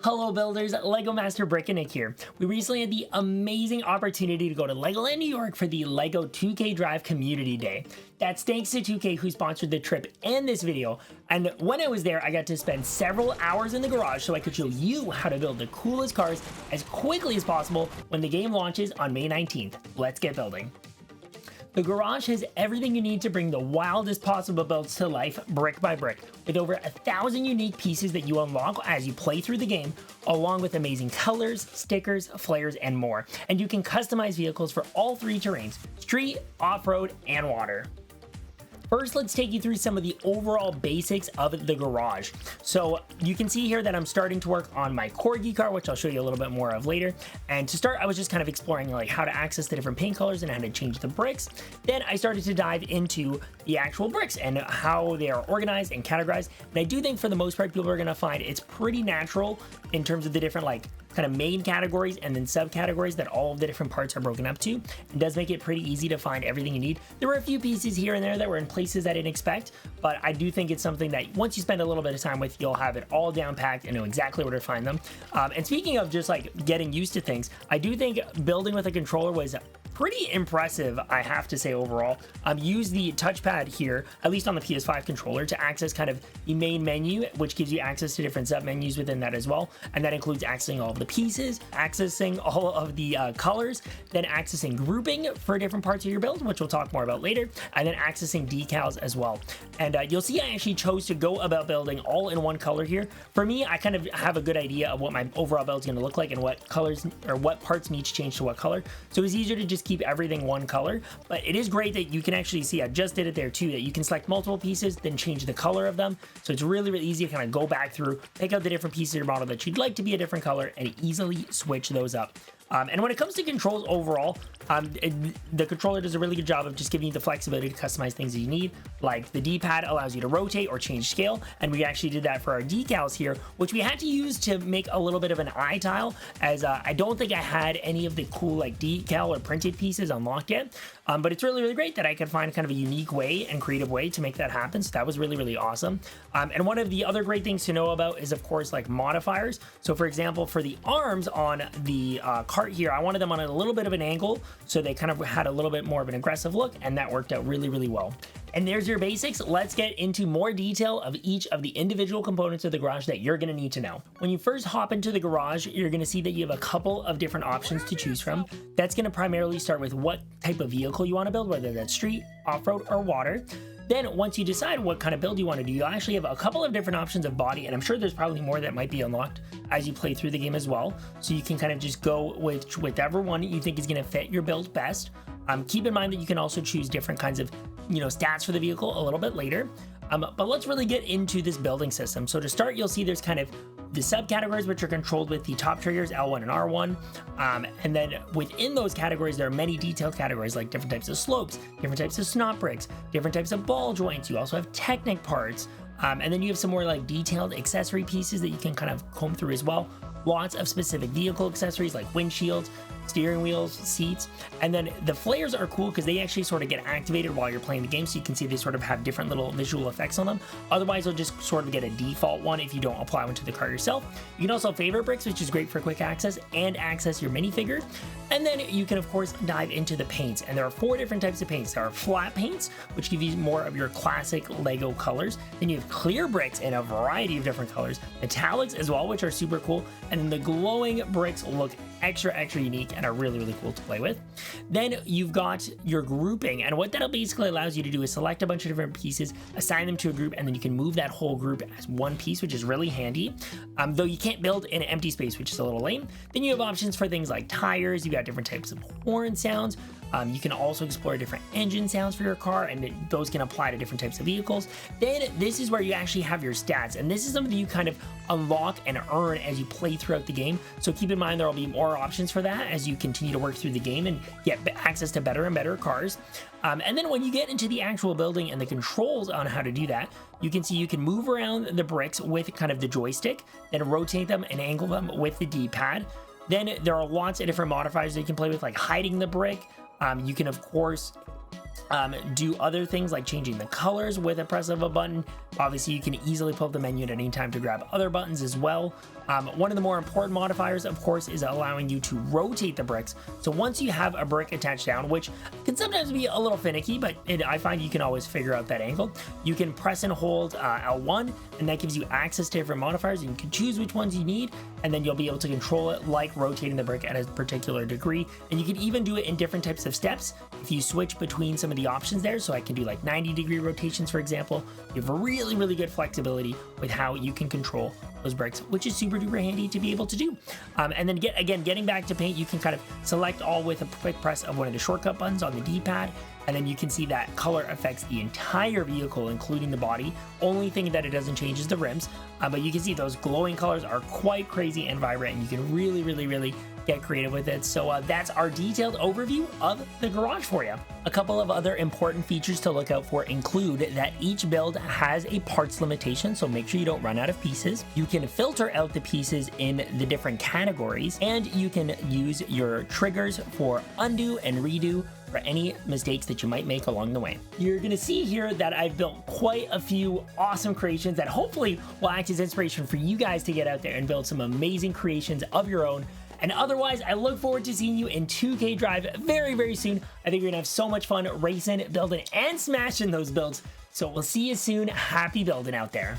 Hello builders, Lego Master BrickinNick here. We recently had the amazing opportunity to go to Legoland, New York for the LEGO 2K Drive Community Day. That's thanks to 2K who sponsored the trip and this video. And when I was there, I got to spend several hours in the garage so I could show you how to build the coolest cars as quickly as possible when the game launches on May 19th. Let's get building. The garage has everything you need to bring the wildest possible builds to life brick by brick, with over 1,000 unique pieces that you unlock as you play through the game, along with amazing colors, stickers, flares, and more. And you can customize vehicles for all three terrains: street, off-road, and water. First, let's take you through some of the overall basics of the garage. So you can see here that I'm starting to work on my Corgi car, which I'll show you a little bit more of later. And to start, I was just kind of exploring like how to access the different paint colors and how to change the bricks. Then I started to dive into the actual bricks and how they are organized and categorized. And I do think for the most part, people are gonna find it's pretty natural in terms of the different like kind of main categories and then subcategories that all of the different parts are broken up to. It does make it pretty easy to find everything you need. There were a few pieces here and there that were in places I didn't expect, but I do think it's something that once you spend a little bit of time with, you'll have it all down packed and know exactly where to find them. And speaking of just like getting used to things, I do think building with a controller was pretty impressive, I have to say overall. Use the touchpad here, at least on the PS5 controller, to access kind of the main menu, which gives you access to different sub menus within that as well. And that includes accessing all of the pieces, accessing all of the colors, then accessing grouping for different parts of your build, which we'll talk more about later, and then accessing decals as well. And you'll see I actually chose to go about building all in one color here. For me, I kind of have a good idea of what my overall build is going to look like and what colors or what parts need to change to what color. So it's easier to just keep everything one color, but it is great that you can actually see, I just did it there too, that you can select multiple pieces, then change the color of them. So it's really, really easy to kind of go back through, pick out the different pieces of your model that you'd like to be a different color and easily switch those up. And when it comes to controls overall, the controller does a really good job of just giving you the flexibility to customize things that you need. Like the D-pad allows you to rotate or change scale, and we actually did that for our decals here, which we had to use to make a little bit of an eye tile, as I don't think I had any of the cool like decal or printed pieces unlocked yet. But it's really, really great that I could find kind of a unique way and creative way to make that happen. So that was really, really awesome. And one of the other great things to know about is, of course, like modifiers. So for example, for the arms on the cart here, I wanted them on a little bit of an angle, so they kind of had a little bit more of an aggressive look, and that worked out really, really well. And there's your basics. Let's get into more detail of each of the individual components of the garage that you're going to need to know. When you first hop into the garage, you're going to see that you have a couple of different options to choose from. That's going to primarily start with what type of vehicle you want to build, whether that's street, off-road, or water. Then once you decide what kind of build you want to do, you'll actually have a couple of different options of body, and I'm sure there's probably more that might be unlocked as you play through the game as well. So you can kind of just go with whichever one you think is going to fit your build best. Keep in mind that you can also choose different kinds of, stats for the vehicle a little bit later. But let's really get into this building system. So to start, you'll see there's kind of the subcategories, which are controlled with the top triggers, L1 and R1. And then within those categories, there are many detailed categories like different types of slopes, different types of snot bricks, different types of ball joints. You also have Technic parts. And then you have some more like detailed accessory pieces that you can kind of comb through as well. Lots of specific vehicle accessories like windshields, steering wheels, seats, and then the flares are cool because they actually sort of get activated while you're playing the game, so you can see they sort of have different little visual effects on them. Otherwise, you'll just sort of get a default one if you don't apply one to the car yourself. You can also favorite bricks, which is great for quick access, and access your minifigure. And then you can, of course, dive into the paints, and there are 4 different types of paints. There are flat paints, which give you more of your classic Lego colors. Then you have clear bricks in a variety of different colors, metallics as well, which are super cool, and then the glowing bricks look extra unique and are really, really cool to play with. Then you've got your grouping, and what that'll basically allows you to do is select a bunch of different pieces, assign them to a group, and then you can move that whole group as one piece, which is really handy. Though you can't build in an empty space, which is a little lame. Then you have options for things like tires. You've got different types of horn sounds. You can also explore different engine sounds for your car, and those can apply to different types of vehicles. Then this is where you actually have your stats, and this is something you kind of unlock and earn as you play throughout the game. So keep in mind there will be more options for that as you continue to work through the game and get access to better and better cars. And then when you get into the actual building and the controls on how to do that, you can see you can move around the bricks with kind of the joystick, then rotate them and angle them with the D-pad. Then there are lots of different modifiers that you can play with, like hiding the brick. You can, of course, do other things like changing the colors with a press of a button. Obviously, you can easily pull up the menu at any time to grab other buttons as well. One of the more important modifiers, of course, is allowing you to rotate the bricks. So once you have a brick attached down, which can sometimes be a little finicky, but I find you can always figure out that angle, you can press and hold L1, and that gives you access to different modifiers, and you can choose which ones you need, and then you'll be able to control it like rotating the brick at a particular degree. And you can even do it in different types of steps if you switch between some of the options there. So I can do like 90-degree rotations, for example. You have a really, really good flexibility with how you can control those bricks, which is super duper handy to be able to do. And then getting back to paint, you can kind of select all with a quick press of one of the shortcut buttons on the D-pad, and then you can see that color affects the entire vehicle, including the body. Only thing that it doesn't change is the rims, but you can see those glowing colors are quite crazy and vibrant, and you can really, really, really get creative with it. So that's our detailed overview of the garage for you. A couple of other important features to look out for include that each build has a parts limitation, so make sure you don't run out of pieces. You can filter out the pieces in the different categories, and you can use your triggers for undo and redo for any mistakes that you might make along the way. You're gonna see here that I've built quite a few awesome creations that hopefully will act as inspiration for you guys to get out there and build some amazing creations of your own. And otherwise, I look forward to seeing you in 2K Drive very, very soon. I think you're gonna have so much fun racing, building, and smashing those builds. So we'll see you soon. Happy building out there.